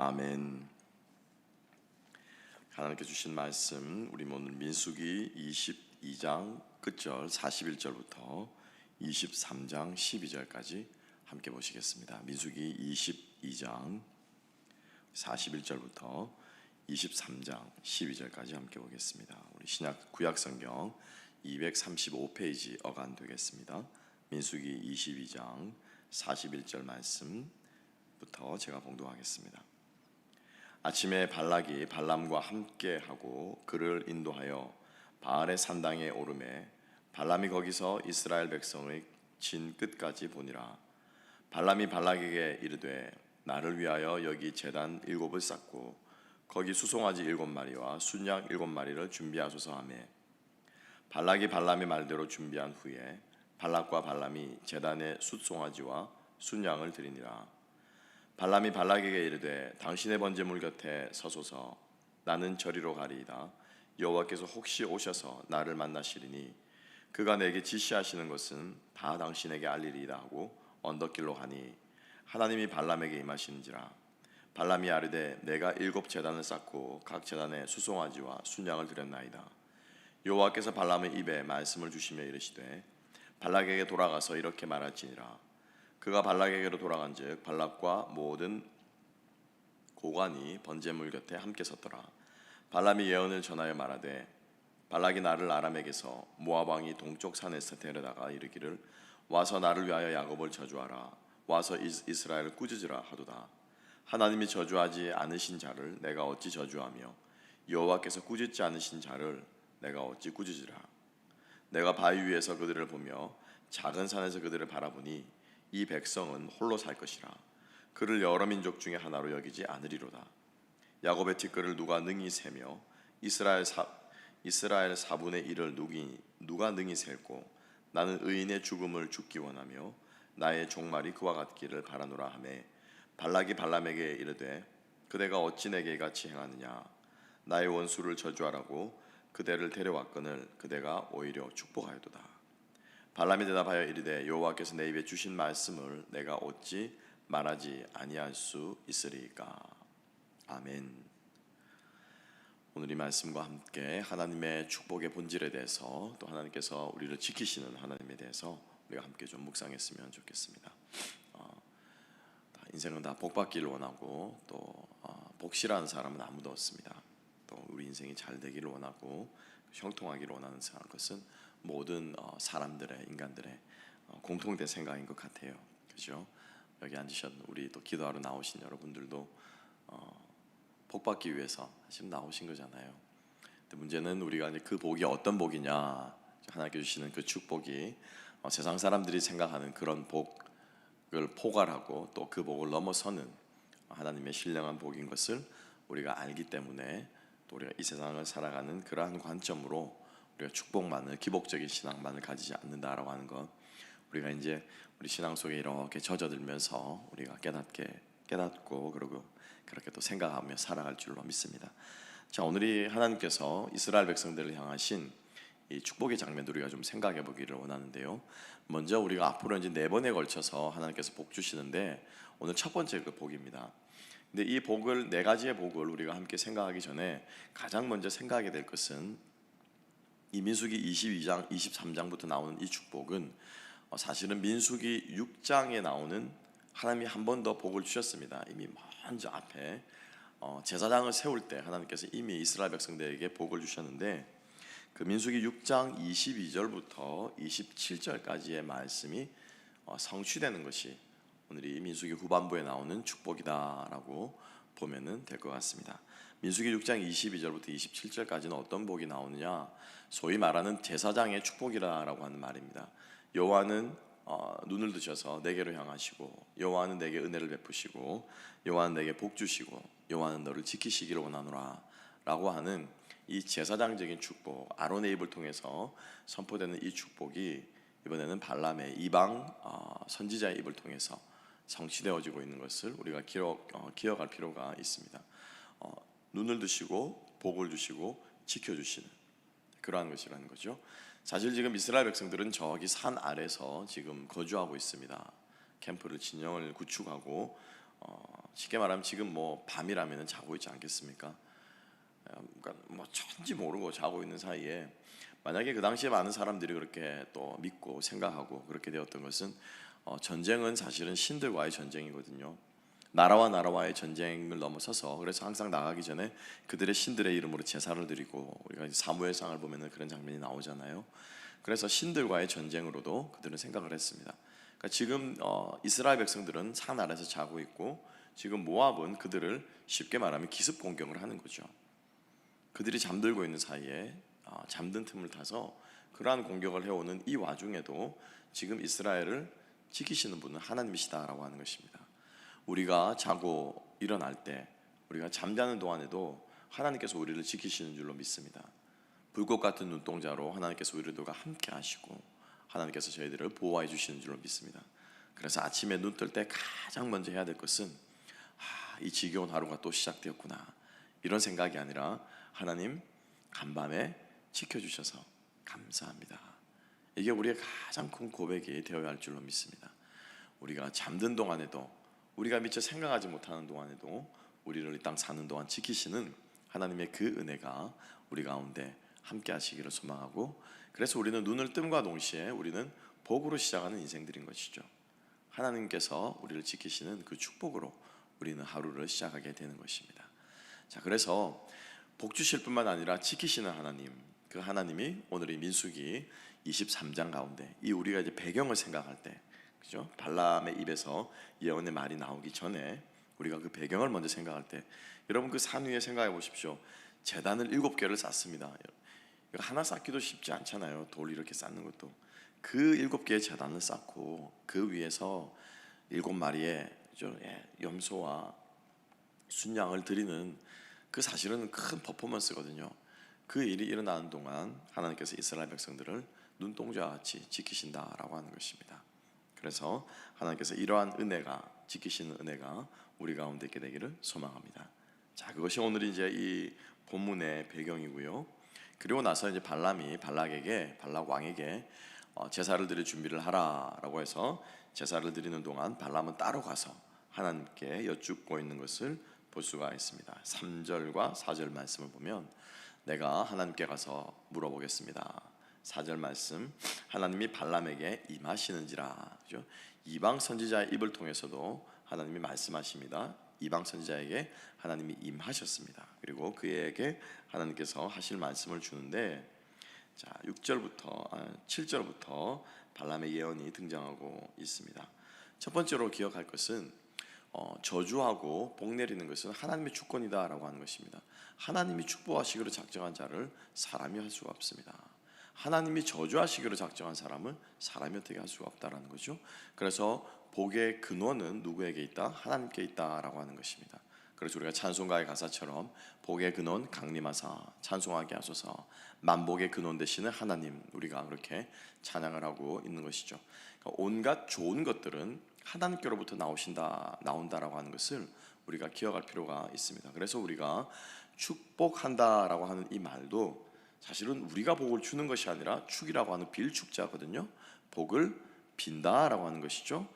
아멘. 하나님께 주신 말씀, 우리 오늘 민수기 22장 끝절 41절부터 23장 12절까지 함께 보시겠습니다. 민수기 22장 41절부터 23장 12절까지 함께 보겠습니다. 우리 신약 구약성경 235페이지 어간되겠습니다. 민수기 22장 41절 말씀부터 제가 봉독하겠습니다. 아침에 발락이 발람과 함께하고 그를 인도하여 바알의 산당에 오르매 발람이 거기서 이스라엘 백성의 진 끝까지 보니라. 발람이 발락에게 이르되 나를 위하여 여기 제단 7을 쌓고 거기 수송아지 7마리와 순양 7마리를 준비하소서 하며, 발락이 발람의 말대로 준비한 후에 발락과 발람이 제단에 숫송아지와 순양을 드리니라. 발람이 발락에게 이르되 당신의 번제물 곁에 서소서. 나는 저리로 가리이다. 여호와께서 혹시 오셔서 나를 만나시리니 그가 내게 지시하시는 것은 다 당신에게 알리리이다 하고 언덕길로 가니 하나님이 발람에게 임하시는지라. 발람이 아르되 내가 7 제단을 쌓고 각 제단에 수송아지와 순양을 드렸나이다. 여호와께서 발람의 입에 말씀을 주시며 이르시되 발락에게 돌아가서 이렇게 말할지니라. 그가 발락에게로 돌아간즉 발락과 모든 고관이 번제물 곁에 함께 섰더라. 발람이 예언을 전하여 말하되 발락이 나를 아람에게서 모압 왕이 동쪽 산에서 데려다가 이르기를 와서 나를 위하여 야곱을 저주하라. 와서 이스라엘을 꾸짖으라 하도다. 하나님이 저주하지 않으신 자를 내가 어찌 저주하며 여호와께서 꾸짖지 않으신 자를 내가 어찌 꾸짖으라. 내가 바위 위에서 그들을 보며 작은 산에서 그들을 바라보니 이 백성은 홀로 살 것이라. 그를 여러 민족 중에 하나로 여기지 않으리로다. 야곱의 티끌을 누가 능히 세며 이스라엘 4분의 1을 누가 능히 셀고 나는 의인의 죽음을 죽기 원하며 나의 종말이 그와 같기를 바라노라 하매, 발락이 발람에게 이르되 그대가 어찌 내게 같이 행하느냐. 나의 원수를 저주하라고 그대를 데려왔거늘 그대가 오히려 축복하였도다. 발람이 대답하여 이르되 여호와께서 내 입에 주신 말씀을 내가 어찌 말하지 아니할 수 있으리까. 아멘. 오늘 이 말씀과 함께 하나님의 축복의 본질에 대해서, 또 하나님께서 우리를 지키시는 하나님에 대해서 우리가 함께 좀 묵상했으면 좋겠습니다. 인생은 다 복받기를 원하고 또 복실한 사람은 아무도 없습니다. 또 우리 인생이 잘 되기를 원하고 형통하기를 원하는 것은 모든 사람들의, 인간들의 공통된 생각인 것 같아요. 그렇죠? 여기 앉으신 우리 또 기도하러 나오신 여러분들도 복받기 위해서 지금 나오신 거잖아요. 근데 문제는 우리가 이제 그 복이 어떤 복이냐, 하나님께 주시는 그 축복이 세상 사람들이 생각하는 그런 복을 포괄하고 또 그 복을 넘어서는 하나님의 신령한 복인 것을 우리가 알기 때문에, 또 우리가 이 세상을 살아가는 그러한 관점으로 우리가 축복만을, 기복적인 신앙만을 가지지 않는다라고 하는 것, 우리가 이제 우리 신앙 속에 이렇게 젖어들면서 우리가 깨닫고 그리고 그렇게 또 생각하며 살아갈 줄로 믿습니다. 자, 오늘이 하나님께서 이스라엘 백성들을 향하신 이 축복의 장면들 우리가 좀 생각해 보기를 원하는데요. 먼저 우리가 앞으로 이제 4번에 걸쳐서 하나님께서 복 주시는데, 오늘 첫 번째 그 복입니다. 근데 이 복을, 4가지의 복을 우리가 함께 생각하기 전에 가장 먼저 생각하게 될 것은, 이 민수기 22장, 23장부터 나오는 이 축복은 사실은 민수기 6장에 나오는, 하나님이 한 번 더 복을 주셨습니다. 이미 먼저 앞에 제사장을 세울 때 하나님께서 이미 이스라엘 백성들에게 복을 주셨는데, 그 민수기 6장 22절부터 27절까지의 말씀이 성취되는 것이 오늘 이 민수기 후반부에 나오는 축복이다라고 보면 될 것 같습니다. 민수기 6장 22절부터 27절까지는 어떤 복이 나오느냐, 소위 말하는 제사장의 축복이라고 하는 말입니다. 여호와는 눈을 드셔서 내게로 향하시고, 여호와는 내게 은혜를 베푸시고, 여호와는 내게 복 주시고, 여호와는 너를 지키시기를 원하노라 라고 하는 이 제사장적인 축복, 아론의 입을 통해서 선포되는 이 축복이 이번에는 발람의 이방 선지자의 입을 통해서 성취되어지고 있는 것을 우리가 기억할 필요가 있습니다. 눈을 드시고 복을 주시고 지켜주시는 그러한 것이라는 거죠. 사실 지금 이스라엘 백성들은 저기 산 아래서 지금 거주하고 있습니다. 캠프를, 진영을 구축하고 쉽게 말하면 지금 뭐 밤이라면 자고 있지 않겠습니까? 그러니까 뭐 천지 모르고 자고 있는 사이에 만약에 그 당시에 많은 사람들이 그렇게 또 믿고 생각하고 그렇게 되었던 것은 전쟁은 사실은 신들과의 전쟁이거든요. 나라와 나라와의 전쟁을 넘어서서 그래서 항상 나가기 전에 그들의 신들의 이름으로 제사를 드리고 우리가 사무엘상을 보면은 그런 장면이 나오잖아요. 그래서 신들과의 전쟁으로도 그들은 생각을 했습니다. 그러니까 지금 이스라엘 백성들은 산 아래서 자고 있고 지금 모압은 그들을 쉽게 말하면 기습 공격을 하는 거죠. 그들이 잠들고 있는 사이에 잠든 틈을 타서 그러한 공격을 해오는 이 와중에도 지금 이스라엘을 지키시는 분은 하나님이시다라고 하는 것입니다. 우리가 자고 일어날 때 우리가 잠자는 동안에도 하나님께서 우리를 지키시는 줄로 믿습니다. 불꽃 같은 눈동자로 하나님께서 우리들과 함께 하시고 하나님께서 저희들을 보호해 주시는 줄로 믿습니다. 그래서 아침에 눈 뜰 때 가장 먼저 해야 될 것은 이 지겨운 하루가 또 시작되었구나 이런 생각이 아니라 하나님 간밤에 지켜주셔서 감사합니다. 이게 우리의 가장 큰 고백이 되어야 할 줄로 믿습니다. 우리가 잠든 동안에도 우리가 미처 생각하지 못하는 동안에도 우리를 이 땅 사는 동안 지키시는 하나님의 그 은혜가 우리 가운데 함께 하시기를 소망하고 그래서 우리는 눈을 뜸과 동시에 우리는 복으로 시작하는 인생들인 것이죠. 하나님께서 우리를 지키시는 그 축복으로 우리는 하루를 시작하게 되는 것입니다. 자, 그래서 복 주실 뿐만 아니라 지키시는 하나님, 그 하나님이 오늘 이 민수기 23장 가운데 이 우리가 이제 배경을 생각할 때, 그죠? 발람의 입에서 예언의 말이 나오기 전에 우리가 그 배경을 먼저 생각할 때, 여러분 그 산 위에 생각해 보십시오. 제단을 7개를 쌓습니다. 이거 하나 쌓기도 쉽지 않잖아요. 돌 이렇게 쌓는 것도. 그 7개의 제단을 쌓고 그 위에서 7마리의 염소와 순양을 드리는 그 사실은 큰 퍼포먼스거든요. 그 일이 일어나는 동안 하나님께서 이스라엘 백성들을 눈동자같이 지키신다라고 하는 것입니다. 그래서 하나님께서 이러한 은혜가 지키시는 은혜가 우리 가운데 있게 되기를 소망합니다. 자, 그것이 오늘 이제 이 본문의 배경이고요. 그리고 나서 이제 발락 왕에게 제사를 드릴 준비를 하라라고 해서 제사를 드리는 동안 발람은 따로 가서 하나님께 여쭙고 있는 것을 볼 수가 있습니다. 3절과 4절 말씀을 보면 내가 하나님께 가서 물어보겠습니다. 4절 말씀, 하나님이 발람에게 임하시는지라. 그죠? 이방 선지자의 입을 통해서도 하나님이 말씀하십니다. 이방 선지자에게 하나님이 임하셨습니다. 그리고 그에게 하나님께서 하실 말씀을 주는데, 자 7절부터 발람의 예언이 등장하고 있습니다. 첫 번째로 기억할 것은 저주하고 복 내리는 것은 하나님의 주권이다라고 하는 것입니다. 하나님이 축복하시기로 작정한 자를 사람이 할 수가 없습니다. 하나님이 저주하시기로 작정한 사람을 사람이 어떻게 할 수가 없다라는 거죠. 그래서 복의 근원은 누구에게 있다? 하나님께 있다라고 하는 것입니다. 그래서 우리가 찬송가의 가사처럼 복의 근원 강림하사 찬송하게 하소서, 만복의 근원 되시는 하나님, 우리가 그렇게 찬양을 하고 있는 것이죠. 그러니까 온갖 좋은 것들은 하나님께로부터 나온다라고 하는 것을 우리가 기억할 필요가 있습니다. 그래서 우리가 축복한다라고 하는 이 말도 사실은 우리가 복을 주는 것이 아니라 축이라고 하는 빌축자거든요. 복을 빈다라고 하는 것이죠.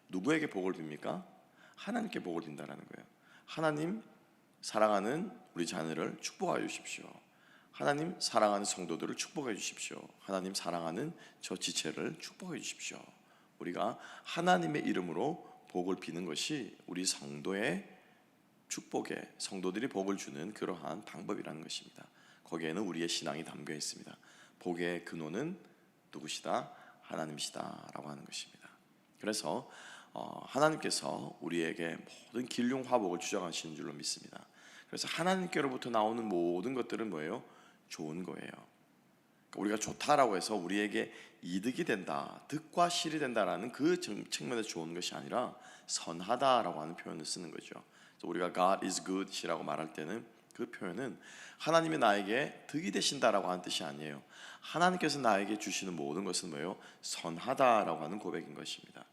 누구에게 복을 빕니까? 하나님께 복을 빈다라는 거예요. 하나님 사랑하는 우리 자녀를 축복하여 주십시오. 하나님 사랑하는 성도들을 축복해 주십시오. 하나님 사랑하는 저 지체를 축복해 주십시오. 우리가 하나님의 이름으로 복을 비는 것이 우리 성도의 축복에 성도들이 복을 주는 그러한 방법이라는 것입니다. 거기에는 우리의 신앙이 담겨 있습니다. 복의 근원은 누구시다? 하나님이시다 라고 하는 것입니다. 그래서 하나님께서 우리에게 모든 길흉 화복을 주장하시는 줄로 믿습니다. 그래서 하나님께로부터 나오는 모든 것들은 뭐예요? 좋은 거예요. 우리가 좋다라고 해서 우리에게 이득이 된다, 득과 실이 된다라는 그 측면에서 좋은 것이 아니라 선하다라고 하는 표현을 쓰는 거죠. 그래서 우리가 God is good이라고 말할 때는 그 표현은 하나님이 나에게 득이 되신다라고 하는 뜻이 아니에요. 하나님께서 나에게 주시는 모든 것은 뭐예요? 선하다라고 하는 고백인 것입니다.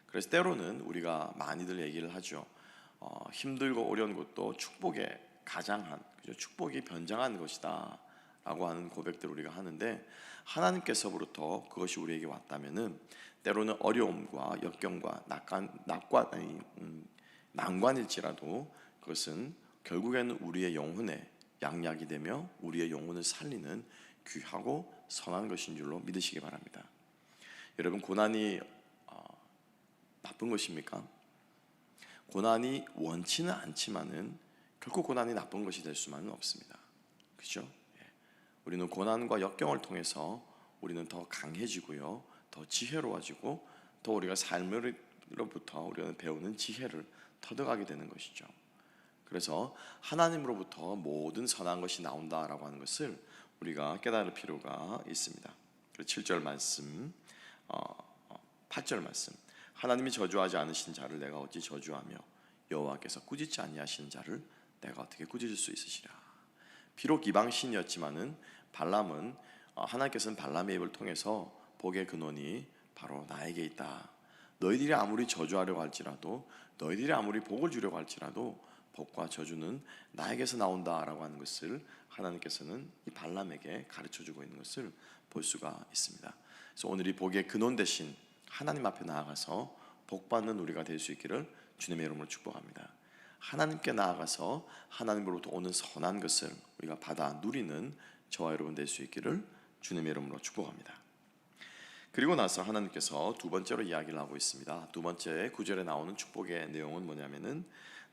그래서 때로는 우리가 많이들 얘기를 하죠. 힘들고 어려운 것도 축복의 가장한, 그죠? 축복이 변장한 것이다 라고 하는 고백들을 우리가 하는데, 하나님께서부터 그것이 우리에게 왔다면은 때로는 어려움과 역경과 난관일지라도 그것은 결국에는 우리의 영혼의 양약이 되며 우리의 영혼을 살리는 귀하고 선한 것인 줄로 믿으시기 바랍니다. 여러분, 고난이 나쁜 것입니까? 고난이 원치는 않지만은 결코 고난이 나쁜 것이 될 수만은 없습니다. 그렇죠? 우리는 고난과 역경을 통해서 우리는 더 강해지고요, 더 지혜로워지고, 더 우리가 삶으로부터 우리가 배우는 지혜를 터득하게 되는 것이죠. 그래서 하나님으로부터 모든 선한 것이 나온다라고 하는 것을 우리가 깨달을 필요가 있습니다. 7절 말씀, 8절 말씀, 하나님이 저주하지 않으신 자를 내가 어찌 저주하며 여호와께서 꾸짖지 아니하시는 자를 내가 어떻게 꾸짖을 수 있으시랴. 비록 이방신이었지만은 발람은 하나님께서는 발람의 입을 통해서 복의 근원이 바로 나에게 있다. 너희들이 아무리 저주하려고 할지라도, 너희들이 아무리 복을 주려고 할지라도 복과 저주는 나에게서 나온다라고 하는 것을 하나님께서는 이 발람에게 가르쳐주고 있는 것을 볼 수가 있습니다. 그래서 오늘 이 복의 근원 대신 하나님 앞에 나아가서 복받는 우리가 될 수 있기를 주님의 이름으로 축복합니다. 하나님께 나아가서 하나님으로부터 오는 선한 것을 우리가 받아 누리는 저와 여러분 될 수 있기를 주님의 이름으로 축복합니다. 그리고 나서 하나님께서 두 번째로 이야기를 하고 있습니다. 두 번째 9절에 나오는 축복의 내용은 뭐냐면은,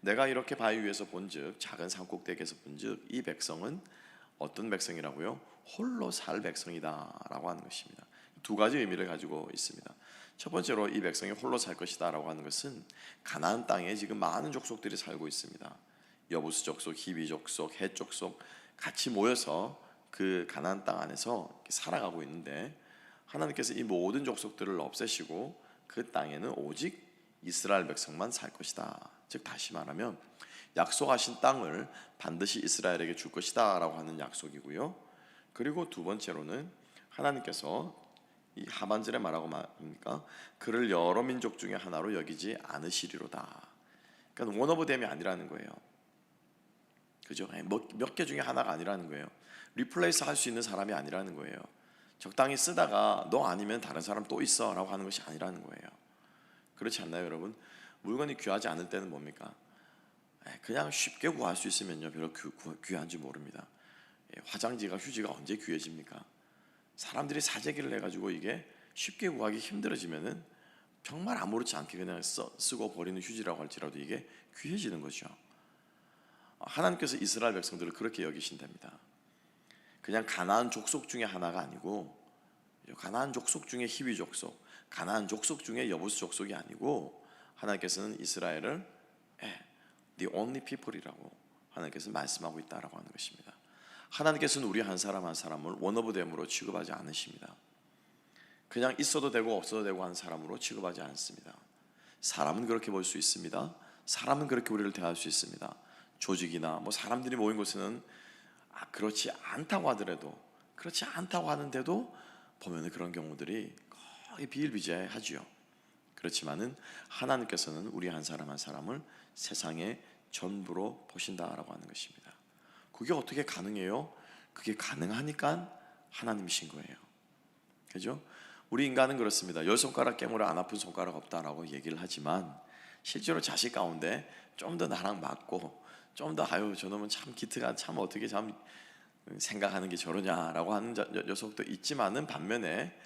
내가 이렇게 바위 위에서 본즉, 작은 산꼭대기에서 본즉, 이 백성은 어떤 백성이라고요? 홀로 살 백성이다 라고 하는 것입니다. 두 가지 의미를 가지고 있습니다. 첫 번째로 이 백성이 홀로 살 것이다 라고 하는 것은 가나안 땅에 지금 많은 족속들이 살고 있습니다. 여부스 족속, 히비 족속, 헷 족속 같이 모여서 그 가나안 땅 안에서 살아가고 있는데, 하나님께서 이 모든 족속들을 없애시고 그 땅에는 오직 이스라엘 백성만 살 것이다. 즉 다시 말하면 약속하신 땅을 반드시 이스라엘에게 줄 것이다 라고 하는 약속이고요. 그리고 두 번째로는 하나님께서 이 하반절에 말하고 말합니까? 그를 여러 민족 중에 하나로 여기지 않으시리로다. 그러니까 원 오브 댐이 아니라는 거예요. 그죠? 몇 개 중에 하나가 아니라는 거예요. 리플레이스 할 수 있는 사람이 아니라는 거예요. 적당히 쓰다가 너 아니면 다른 사람 또 있어 라고 하는 것이 아니라는 거예요. 그렇지 않나요, 여러분? 물건이 귀하지 않을 때는 뭡니까? 그냥 쉽게 구할 수 있으면요, 별로 귀한지 모릅니다. 화장지가, 휴지가 언제 귀해집니까? 사람들이 사재기를 해가지고 이게 쉽게 구하기 힘들어지면은 정말 아무렇지 않게 그냥 쓰고 버리는 휴지라고 할지라도 이게 귀해지는 거죠. 하나님께서 이스라엘 백성들을 그렇게 여기신답니다. 그냥 가나안 족속 중에 하나가 아니고, 가나안 족속 중에 히위 족속, 가나안 족속 중에 여부스 족속이 아니고, 하나님께서는 이스라엘을 the only people이라고 하나님께서 말씀하고 있다라고 하는 것입니다. 하나님께서는 우리 한 사람 한 사람을 원 오브 댐으로 취급하지 않으십니다. 그냥 있어도 되고 없어도 되고 하는 사람으로 취급하지 않습니다. 사람은 그렇게 볼 수 있습니다. 사람은 그렇게 우리를 대할 수 있습니다. 조직이나 사람들이 모인 곳에는 그렇지 않다고 하더라도, 그렇지 않다고 하는데도 보면 그런 경우들이 거의 비일비재하지요. 그렇지만은 하나님께서는 우리 한 사람 한 사람을 세상의 전부로 보신다라고 하는 것입니다. 그게 어떻게 가능해요? 그게 가능하니까 하나님이신 거예요. 그죠? 우리 인간은 그렇습니다. 10손가락 깨물어 안 아픈 손가락 없다라고 얘기를 하지만, 실제로 자식 가운데 좀 더 나랑 맞고, 좀 더 저놈은 참 기트가 참 어떻게 참 생각하는 게 저러냐라고 하는 녀석도 있지만은, 반면에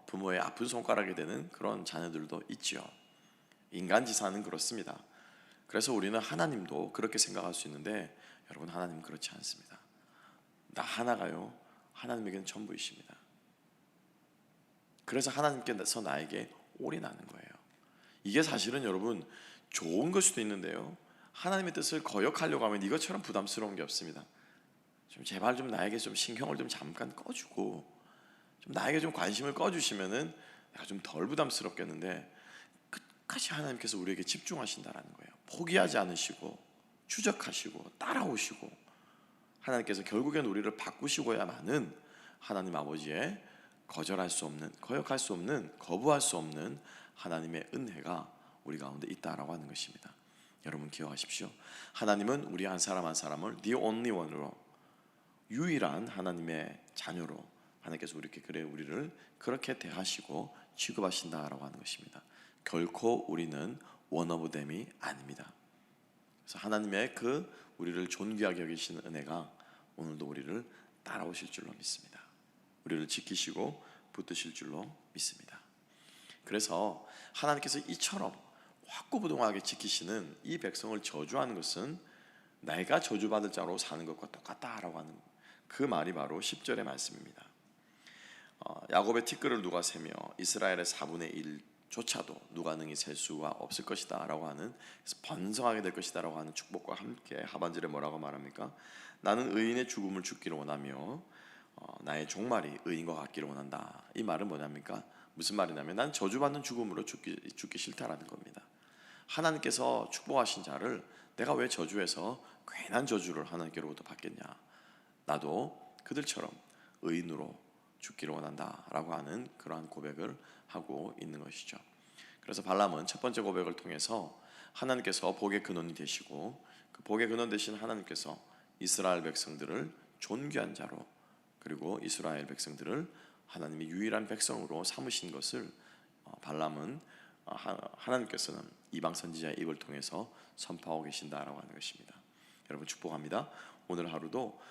부모의 아픈 손가락이 되는 그런 자녀들도 있죠. 인간지사는 그렇습니다. 그래서 우리는 하나님도 그렇게 생각할 수 있는데, 여러분, 하나님은 그렇지 않습니다. 나 하나가요, 하나님에게는 전부이십니다. 그래서 하나님께서 나에게 올인하는 거예요. 이게 사실은 여러분 좋은 걸 수도 있는데요, 하나님의 뜻을 거역하려고 하면 이것처럼 부담스러운 게 없습니다. 좀 제발 좀 나에게 좀 신경을 좀 잠깐 꺼주고, 좀 나에게 좀 관심을 꺼주시면은 내가 좀 덜 부담스럽겠는데, 끝까지 하나님께서 우리에게 집중하신다라는 거예요. 포기하지 않으시고 추적하시고 따라오시고, 하나님께서 결국엔 우리를 바꾸시고야만은 하나님 아버지의 거절할 수 없는, 거역할 수 없는, 거부할 수 없는 하나님의 은혜가 우리 가운데 있다라고 하는 것입니다. 여러분 기억하십시오. 하나님은 우리 한 사람 한 사람을 the only one으로, 유일한 하나님의 자녀로 하나님께서 우리를 그렇게 대하시고 취급하신다라고 하는 것입니다. 결코 우리는 one of them이 아닙니다. 그래서 하나님의 그 우리를 존귀하게 여기시는 은혜가 오늘도 우리를 따라오실 줄로 믿습니다. 우리를 지키시고 붙드실 줄로 믿습니다. 그래서 하나님께서 이처럼 확고부동하게 지키시는 이 백성을 저주하는 것은 내가 저주받을 자로 사는 것과 똑같다라고 하는 그 말이 바로 10절의 말씀입니다. 야곱의 티끌을 누가 세며 이스라엘의 4분의 1조차도 누가 능히 셀 수가 없을 것이다 라고 하는, 번성하게 될 것이다 라고 하는 축복과 함께 하반절에 뭐라고 말합니까? 나는 의인의 죽음을 죽기를 원하며 나의 종말이 의인과 같기를 원한다. 이 말은 뭐냐입니까? 무슨 말이냐면 난 저주받는 죽음으로 죽기 싫다라는 겁니다. 하나님께서 축복하신 자를 내가 왜 저주해서 괜한 저주를 하나님께로부터 받겠냐. 나도 그들처럼 의인으로 죽기를 원한다 라고 하는 그러한 고백을 하고 있는 것이죠. 그래서 발람은 첫 번째 고백을 통해서 하나님께서 복의 근원이 되시고 그 복의 근원 되신 하나님께서 이스라엘 백성들을 존귀한 자로, 그리고 이스라엘 백성들을 하나님의 유일한 백성으로 삼으신 것을 발람은 하나님께서는 이방 선지자의 입을 통해서 선포하고 계신다라고 하는 것입니다. 여러분 축복합니다. 오늘 하루도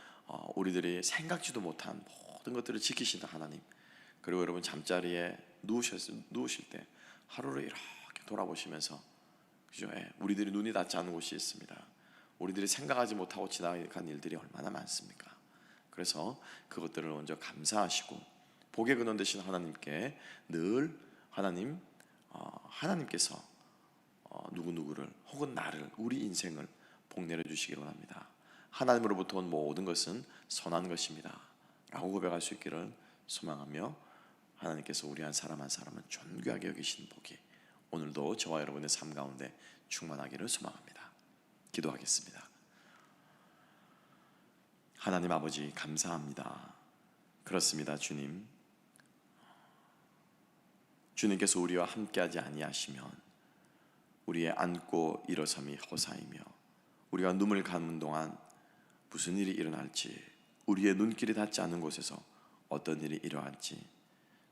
우리들이 생각지도 못한 모든 것들을 지키신다 하나님, 그리고 여러분 잠자리에 누우실 때 하루를 이렇게 돌아보시면서, 그죠? 우리들이 눈이 닿지 않은 곳이 있습니다. 우리들이 생각하지 못하고 지나간 일들이 얼마나 많습니까? 그래서 그것들을 먼저 감사하시고 복의 근원 되신 하나님께 늘 하나님께서 누구누구를 혹은 나를, 우리 인생을 복 내려주시기를 원합니다. 하나님으로부터 온 모든 것은 선한 것입니다 라고 고백할 수 있기를 소망하며, 하나님께서 우리 한 사람을 존귀하게 여기신 복이 오늘도 저와 여러분의 삶 가운데 충만하기를 소망합니다. 기도하겠습니다. 하나님 아버지 감사합니다. 그렇습니다. 주님께서 우리와 함께하지 아니하시면 우리의 앉고 일어섬이 허사이며 우리가 눈을 감는 동안 무슨 일이 일어날지, 우리의 눈길이 닿지 않은 곳에서 어떤 일이 일어날지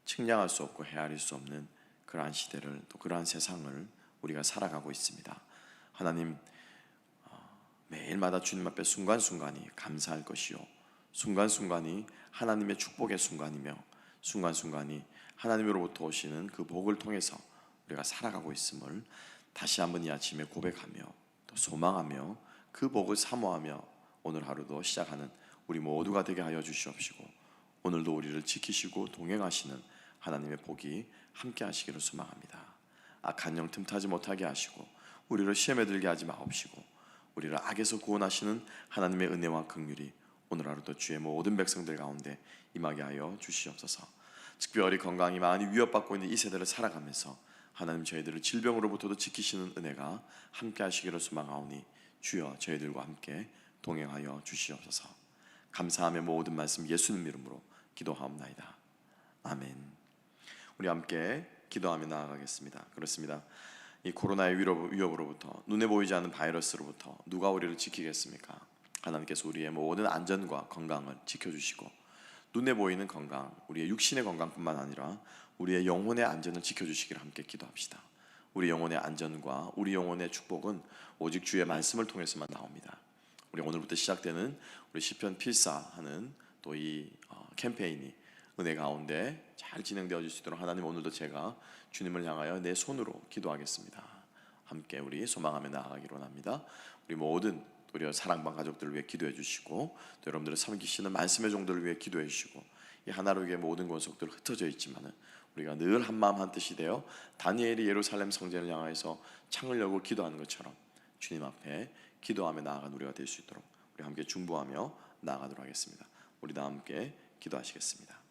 측량할 수 없고 헤아릴 수 없는 그러한 시대를, 또 그러한 세상을 우리가 살아가고 있습니다. 하나님, 매일마다 주님 앞에 순간순간이 감사할 것이요, 순간순간이 하나님의 축복의 순간이며 순간순간이 하나님으로부터 오시는 그 복을 통해서 우리가 살아가고 있음을 다시 한번 이 아침에 고백하며 또 소망하며 그 복을 사모하며 오늘 하루도 시작하는 우리 모두가 되게 하여 주시옵시고, 오늘도 우리를 지키시고 동행하시는 하나님의 복이 함께 하시기를 소망합니다. 악한 영 틈타지 못하게 하시고 우리를 시험에 들게 하지 마옵시고, 우리를 악에서 구원하시는 하나님의 은혜와 긍휼이 오늘 하루도 주의 모든 백성들 가운데 임하게 하여 주시옵소서. 특별히 건강이 많이 위협받고 있는 이 세대를 살아가면서 하나님 저희들을 질병으로부터도 지키시는 은혜가 함께 하시기를 소망하오니 주여 저희들과 함께 동행하여 주시옵소서. 감사하며 모든 말씀 예수님 이름으로 기도하옵나이다. 아멘. 우리 함께 기도하며 나아가겠습니다. 그렇습니다. 이 코로나의 위협으로부터, 눈에 보이지 않는 바이러스로부터 누가 우리를 지키겠습니까? 하나님께서 우리의 모든 안전과 건강을 지켜주시고, 눈에 보이는 건강, 우리의 육신의 건강뿐만 아니라 우리의 영혼의 안전을 지켜주시기를 함께 기도합시다. 우리 영혼의 안전과 우리 영혼의 축복은 오직 주의 말씀을 통해서만 나옵니다. 우리 오늘부터 시작되는 우리 시편 필사하는 또 이 캠페인이 은혜 가운데 잘 진행되어질 수 있도록 하나님, 오늘도 제가 주님을 향하여 내 손으로 기도하겠습니다. 함께 우리 소망하며 나아가기로 합니다. 우리 모든 우리 사랑방 가족들을 위해 기도해 주시고, 또 여러분들을 섬기시는 말씀의 종들을 위해 기도해 주시고, 이 하나로의 모든 권속들 흩어져 있지만은 우리가 늘 한마음 한뜻이 되어 다니엘이 예루살렘 성전을 향하여서 창을 열고 기도하는 것처럼 주님 앞에 기도하며 나아간 우리가 될 수 있도록 우리 함께 중보하며 나아가도록 하겠습니다. 우리 다 함께 기도하시겠습니다.